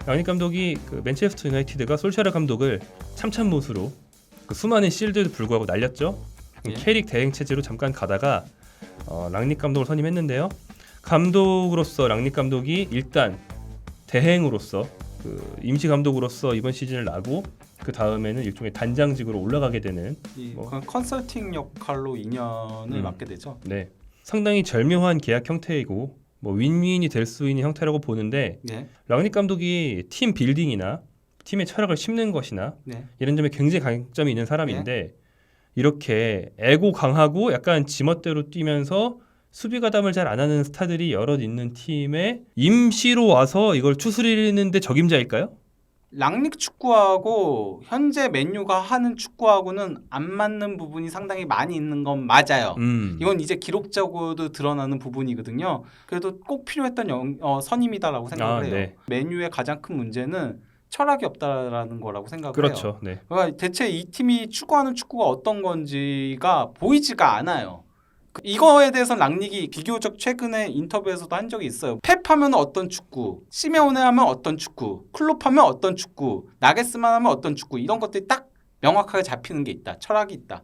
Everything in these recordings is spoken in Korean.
랑닉 감독이 그 맨체스터 유나이티드가 솔샤르 감독을 참참못으로 그 수많은 실드에도 불구하고 날렸죠. 예. 캐릭 대행 체제로 잠깐 가다가 랑닉 감독을 선임했는데요. 감독으로서 랑닉 감독이 일단 대행으로서 그 임시 감독으로서 이번 시즌을 나고 그 다음에는 일종의 단장직으로 올라가게 되는 컨설팅 역할로 2년을 맡게 되죠. 네, 상당히 절묘한 계약 형태이고 윈윈이 될 수 있는 형태라고 보는데 네. 랑닉 감독이 팀 빌딩이나 팀의 철학을 심는 것이나 네. 이런 점에 굉장히 강점이 있는 사람인데 이렇게 에고 강하고 약간 지멋대로 뛰면서 수비 가담을 잘 안 하는 스타들이 여럿 있는 팀에 임시로 와서 이걸 추스리는데 적임자일까요? 랑닉 축구하고 현재 맨유가 하는 축구하고는 안 맞는 부분이 상당히 많이 있는 건 맞아요. 이건 이제 기록적으로도 드러나는 부분이거든요. 그래도 꼭 필요했던 선임이다라고 생각을 해요. 네. 맨유의 가장 큰 문제는 철학이 없다라는 거라고 생각을 그렇죠. 해요. 네. 그러니까 대체 이 팀이 추구하는 축구가 어떤 건지가 보이지가 않아요. 이거에 대해서 랑닉이 비교적 최근에 인터뷰에서도 한 적이 있어요. 펩 하면 어떤 축구, 시메오네 하면 어떤 축구, 클롭 하면 어떤 축구, 나게스만 하면 어떤 축구, 이런 것들이 딱 명확하게 잡히는 게 있다. 철학이 있다.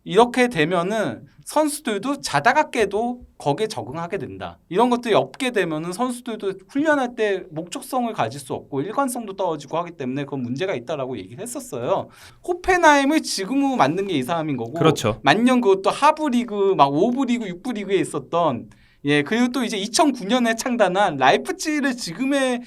이렇게 되면은 선수들도 자다가 깨도 거기에 적응하게 된다. 이런 것들이 없게 되면은 선수들도 훈련할 때 목적성을 가질 수 없고 일관성도 떨어지고 하기 때문에 그건 문제가 있다라고 얘기를 했었어요. 호펜하임을 지금으로 만든 게 이 사람인 거고, 그렇죠. 만년 그것도 하부 리그, 막 5부 리그, 6부 리그에 있었던, 그리고 또 이제 2009년에 창단한 라이프치히를 지금의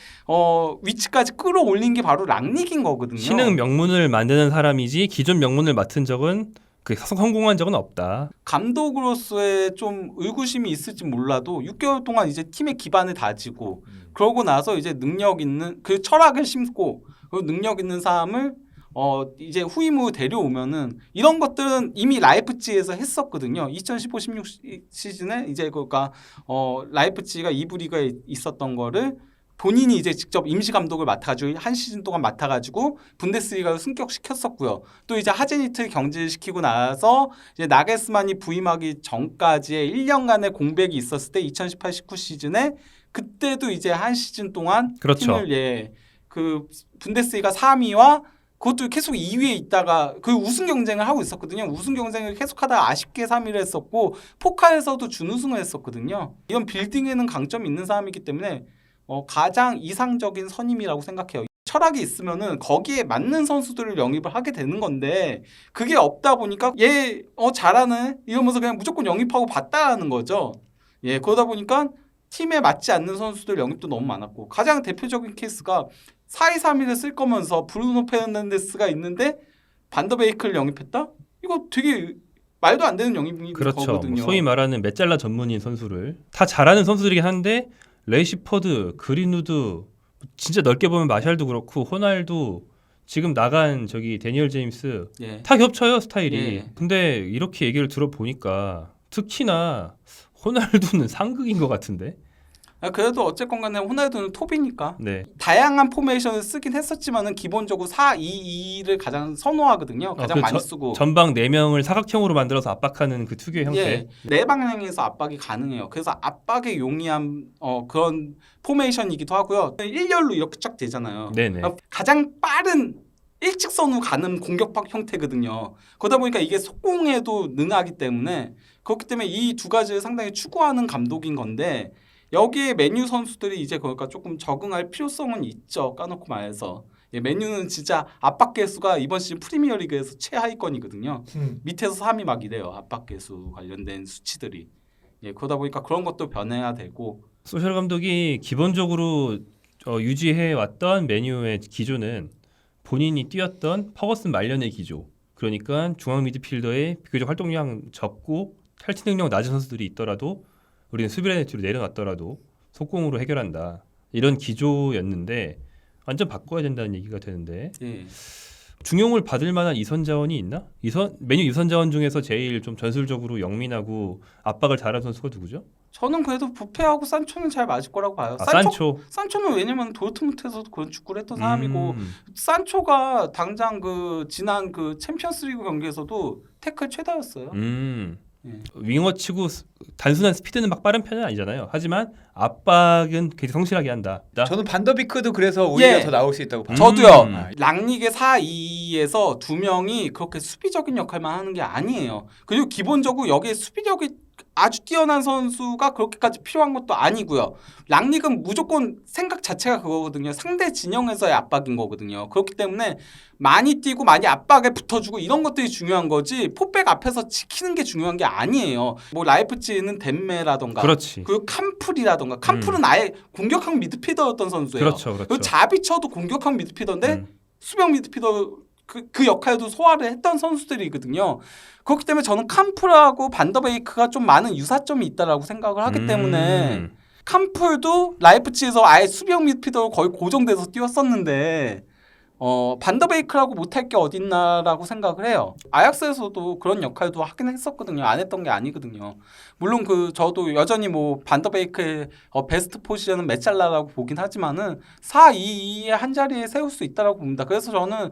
위치까지 끌어올린 게 바로 랑닉인 거거든요. 신흥 명문을 만드는 사람이지 기존 명문을 맡은 적은 성공한 적은 없다. 감독으로서의 좀 의구심이 있을지 몰라도 6개월 동안 이제 팀의 기반을 다지고 그러고 나서 이제 능력 있는 그 철학을 심고 그 능력 있는 사람을 이제 후임으로 데려오면은 이런 것들은 이미 라이프치히에서 했었거든요. 2015-16 시즌에 이제 그러니까 라이프치히가 2부 리그에 있었던 거를 본인이 이제 직접 임시 감독을 맡아가지고 한 시즌 동안 맡아가지고 분데스리가로 승격시켰었고요. 또 이제 하제니트를 경질시키고 나서 이제 나겔스만이 부임하기 전까지의 1년간의 공백이 있었을 때 2018-19 시즌에 그때도 이제 한 시즌 동안 그렇죠. 팀을 그 분데스리가 3위와 그것도 계속 2위에 있다가 그 우승 경쟁을 하고 있었거든요. 우승 경쟁을 계속하다가 아쉽게 3위를 했었고 포칼에서도 준우승을 했었거든요. 이런 빌딩에는 강점이 있는 사람이기 때문에 가장 이상적인 선임이라고 생각해요. 철학이 있으면은 거기에 맞는 선수들을 영입을 하게 되는 건데 그게 없다 보니까 얘 잘하네 이러면서 그냥 무조건 영입하고 봤다라는 거죠. 그러다 보니까 팀에 맞지 않는 선수들 영입도 너무 많았고 가장 대표적인 케이스가 4-2-3-1을 쓸 거면서 브루노 페르난데스가 있는데 반더베이크를 영입했다? 이거 되게 말도 안 되는 영입인 그렇죠. 거거든요. 소위 말하는 메잘라 전문인 선수를 다 잘하는 선수들이긴 한데 레이시퍼드, 그린우드, 진짜 넓게 보면 마샬도 그렇고 호날두, 지금 나간 저기 데니얼 제임스 다 겹쳐요 스타일이. 근데 이렇게 얘기를 들어보니까 특히나 호날두는 상극인 것 같은데. 그래도 어쨌건 간에 호날두는 톱이니까 네. 다양한 포메이션을 쓰긴 했었지만은 기본적으로 4-2-2를 가장 선호하거든요. 가장 많이 쓰고 전방 4명을 사각형으로 만들어서 압박하는 그 특유의 형태. 네 방향에서 압박이 가능해요. 그래서 압박에 용이한 그런 포메이션이기도 하고요. 일렬로 이렇게 쫙 되잖아요. 네네. 가장 빠른 일직선으로 가는 공격박 형태거든요. 그러다 보니까 이게 속공에도 능하기 때문에 그렇기 때문에 이 두 가지를 상당히 추구하는 감독인 건데 여기에 맨유 선수들이 이제 그러니까 조금 적응할 필요성은 있죠. 까놓고 말해서. 맨유는 진짜 압박 개수가 이번 시즌 프리미어리그에서 최하위권이거든요. 밑에서 3위 막 이래요. 압박 개수 관련된 수치들이. 그러다 보니까 그런 것도 변해야 되고. 소셜 감독이 기본적으로 유지해 왔던 맨유의 기조는 본인이 뛰었던 퍼거슨 말년의 기조. 그러니까 중앙 미드필더의 비교적 활동량 적고 탈취 능력 낮은 선수들이 있더라도 우리는 수비라인의 뒤로 내려놨더라도 속공으로 해결한다. 이런 기조였는데 완전 바꿔야 된다는 얘기가 되는데 중용을 받을 만한 이선 자원이 있나? 메뉴 이선 자원 중에서 제일 좀 전술적으로 영민하고 압박을 잘하는 선수가 누구죠? 저는 그래도 부페하고 산초는 잘 맞을 거라고 봐요. 산초는 왜냐면 도르트문트에서도 그런 축구를 했던 사람이고 산초가 당장 그 지난 그 챔피언스리그 경기에서도 태클 최다였어요. 윙어치고 단순한 스피드는 막 빠른 편은 아니잖아요. 하지만 압박은 굉장히 성실하게 한다. 저는 반더비크도 그래서 오히려 예. 더 나올 수 있다고 봐요. 저도요. 랑닉의 4-2에서 두 명이 그렇게 수비적인 역할만 하는 게 아니에요. 그리고 기본적으로 여기에 수비력이 아주 뛰어난 선수가 그렇게까지 필요한 것도 아니고요. 랑닉은 무조건 생각 자체가 그거거든요. 상대 진영에서의 압박인 거거든요. 그렇기 때문에 많이 뛰고 많이 압박에 붙어주고 이런 것들이 중요한 거지 포백 앞에서 지키는 게 중요한 게 아니에요. 뭐 라이프치히는 덴메라던가 그렇지. 그리고 캄플이라던가 캄플은 아예 공격형 미드필더였던 선수예요. 그렇죠. 그리고 그렇죠. 자비처도 공격형 미드필더인데 수비형 미드필더 그 역할도 소화를 했던 선수들이거든요. 그렇기 때문에 저는 캄플하고 반더베이크가 좀 많은 유사점이 있다라고 생각을 하기 때문에 캄플도 라이프치히에서 아예 수비형 미드필더로 거의 고정돼서 뛰었었는데 반더베이크라고 못할 게 어딨나라고 생각을 해요. 아약스에서도 그런 역할도 하긴 했었거든요. 안 했던 게 아니거든요. 물론 저도 여전히 뭐 반더베이크의 베스트 포지션은 메찰라라고 보긴 하지만은 4-2-2의 한 자리에 세울 수 있다라고 봅니다. 그래서 저는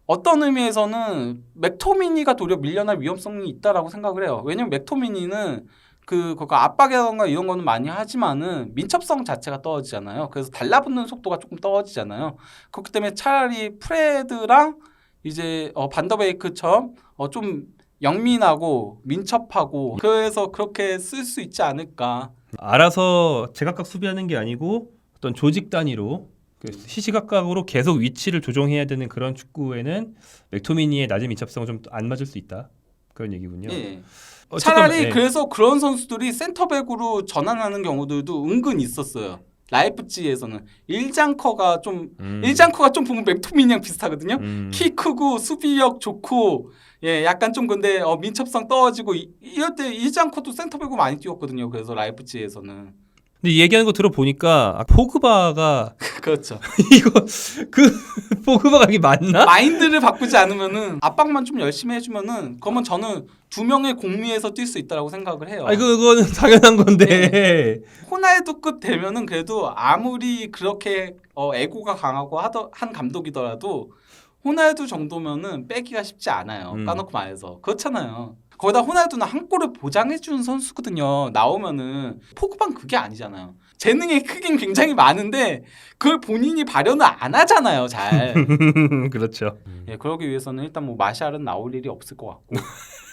어떤 의미에서는 맥토미니가 도리어 밀려날 위험성이 있다라고 생각을 해요. 왜냐면 맥토미니는 그거 압박이라던가 이런 거는 많이 하지만은 민첩성 자체가 떨어지잖아요. 그래서 달라붙는 속도가 조금 떨어지잖아요. 그렇기 때문에 차라리 프레드랑 이제 반더베이크처럼 좀 영민하고 민첩하고 그래서 그렇게 쓸 수 있지 않을까. 알아서 제각각 수비하는 게 아니고 어떤 조직 단위로 시시각각으로 계속 위치를 조정해야 되는 그런 축구에는 맥토미니의 낮은 민첩성은 좀 안 맞을 수 있다. 그런 얘기군요. 예. 어쨌든, 차라리 예. 그래서 그런 선수들이 센터백으로 전환하는 경우들도 은근 있었어요. 라이프치히에서는 일장커가 좀 보면 맥토미니랑 비슷하거든요. 키 크고 수비력 좋고 약간 좀 근데 민첩성 떨어지고 이럴 때 일장커도 센터백으로 많이 뛰었거든요. 그래서 라이프치히에서는 근데 얘기하는 거 들어보니까 포그바가 그렇죠. 이거 포그바가 이게 맞나? 마인드를 바꾸지 않으면은 압박만 좀 열심히 해주면은 그러면 저는 두 명의 공미에서 뛸 수 있다라고 생각을 해요. 그거는 당연한 건데. 호날두급 되면은 그래도 아무리 그렇게 에고가 강하고 한 감독이더라도 호날두 정도면은 빼기가 쉽지 않아요. 까놓고 말해서 그렇잖아요. 거기다 호날두는 한 골을 보장해주는 선수거든요. 나오면은 포그바는 그게 아니잖아요. 재능이 크긴 굉장히 많은데 그걸 본인이 발현을 안 하잖아요. 잘. 그렇죠. 그러기 위해서는 일단 뭐 마샬은 나올 일이 없을 것 같고.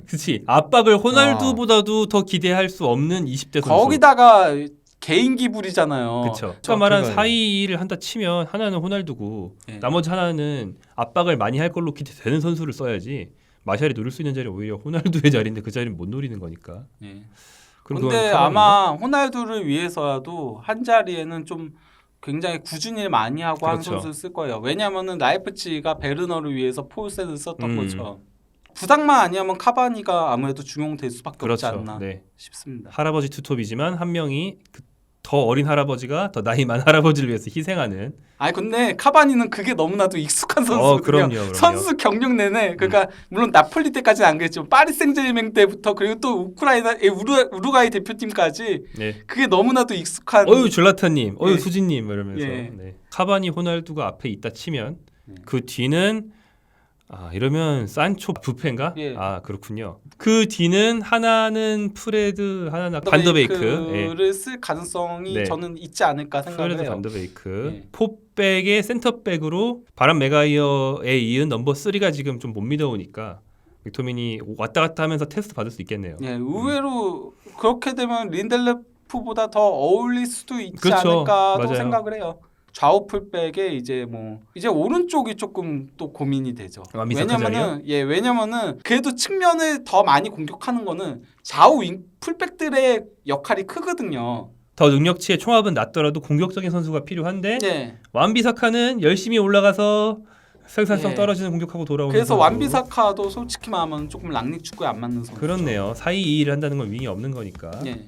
그렇지. 압박을 호날두보다도 더 기대할 수 없는 20대 선수. 거기다가 개인 기불이잖아요. 그렇죠. 아까 말한 그거예요. 4-2-2를 한다 치면 하나는 호날두고 네. 나머지 하나는 압박을 많이 할 걸로 기대되는 선수를 써야지. 마샬이 노릴 수 있는 자리는 오히려 호날두의 자리인데 그 자리는 못 노리는 거니까. 그럼 근데 그건 아마 호날두를 위해서라도 한 자리에는 좀 굉장히 꾸준히 많이 하고 한 그렇죠. 선수를 쓸 거예요. 왜냐하면은 라이프치히가 베르너를 위해서 폴센을 썼던 것처럼 부상만 아니면 카바니가 아무래도 중용될 수밖에 그렇죠. 없지 않나 네. 싶습니다. 할아버지 투톱이지만 한 명이 더 어린 할아버지가 더 나이 많은 할아버지를 위해서 희생하는. 근데 카바니는 그게 너무나도 익숙한 선수거든요. 그럼요. 선수 경력 내내 그러니까 물론 나폴리 때까지는 안 그랬지만 파리 생제르맹 때부터 그리고 또 우루과이 대표팀까지 네. 그게 너무나도 익숙한. 어유 졸라타님, 예. 수진님 이러면서 예. 네. 카바니 호날두가 앞에 있다 치면 그 뒤는 이러면 산초 부페인가? 예. 그렇군요. 그 뒤는 하나는 프레드, 하나는 반더베이크. 를 쓸 가능성이 네. 저는 있지 않을까 생각을 프레드 해요. 반더베이크. 예. 포백의 센터백으로 바람 메가이어에 이은 넘버 3가 지금 좀 못 믿어오니까 맥토미니 왔다 갔다 하면서 테스트 받을 수 있겠네요. 의외로 그렇게 되면 린델레프보다 더 어울릴 수도 있지 그렇죠. 않을까도 맞아요. 생각을 해요. 좌우 풀백에 이제 오른쪽이 조금 또 고민이 되죠. 왜냐면은 그래도 측면을 더 많이 공격하는 거는 좌우 풀백들의 역할이 크거든요. 더 능력치의 총합은 낮더라도 공격적인 선수가 필요한데 네. 완비사카는 열심히 올라가서 생산성 예. 떨어지는 공격하고 돌아오는 그래서 선수. 완비사카도 솔직히 말하면 조금 랑닉 축구에 안 맞는 선수. 그렇네요. 4-2-2를 한다는 건 윙이 없는 거니까. 예.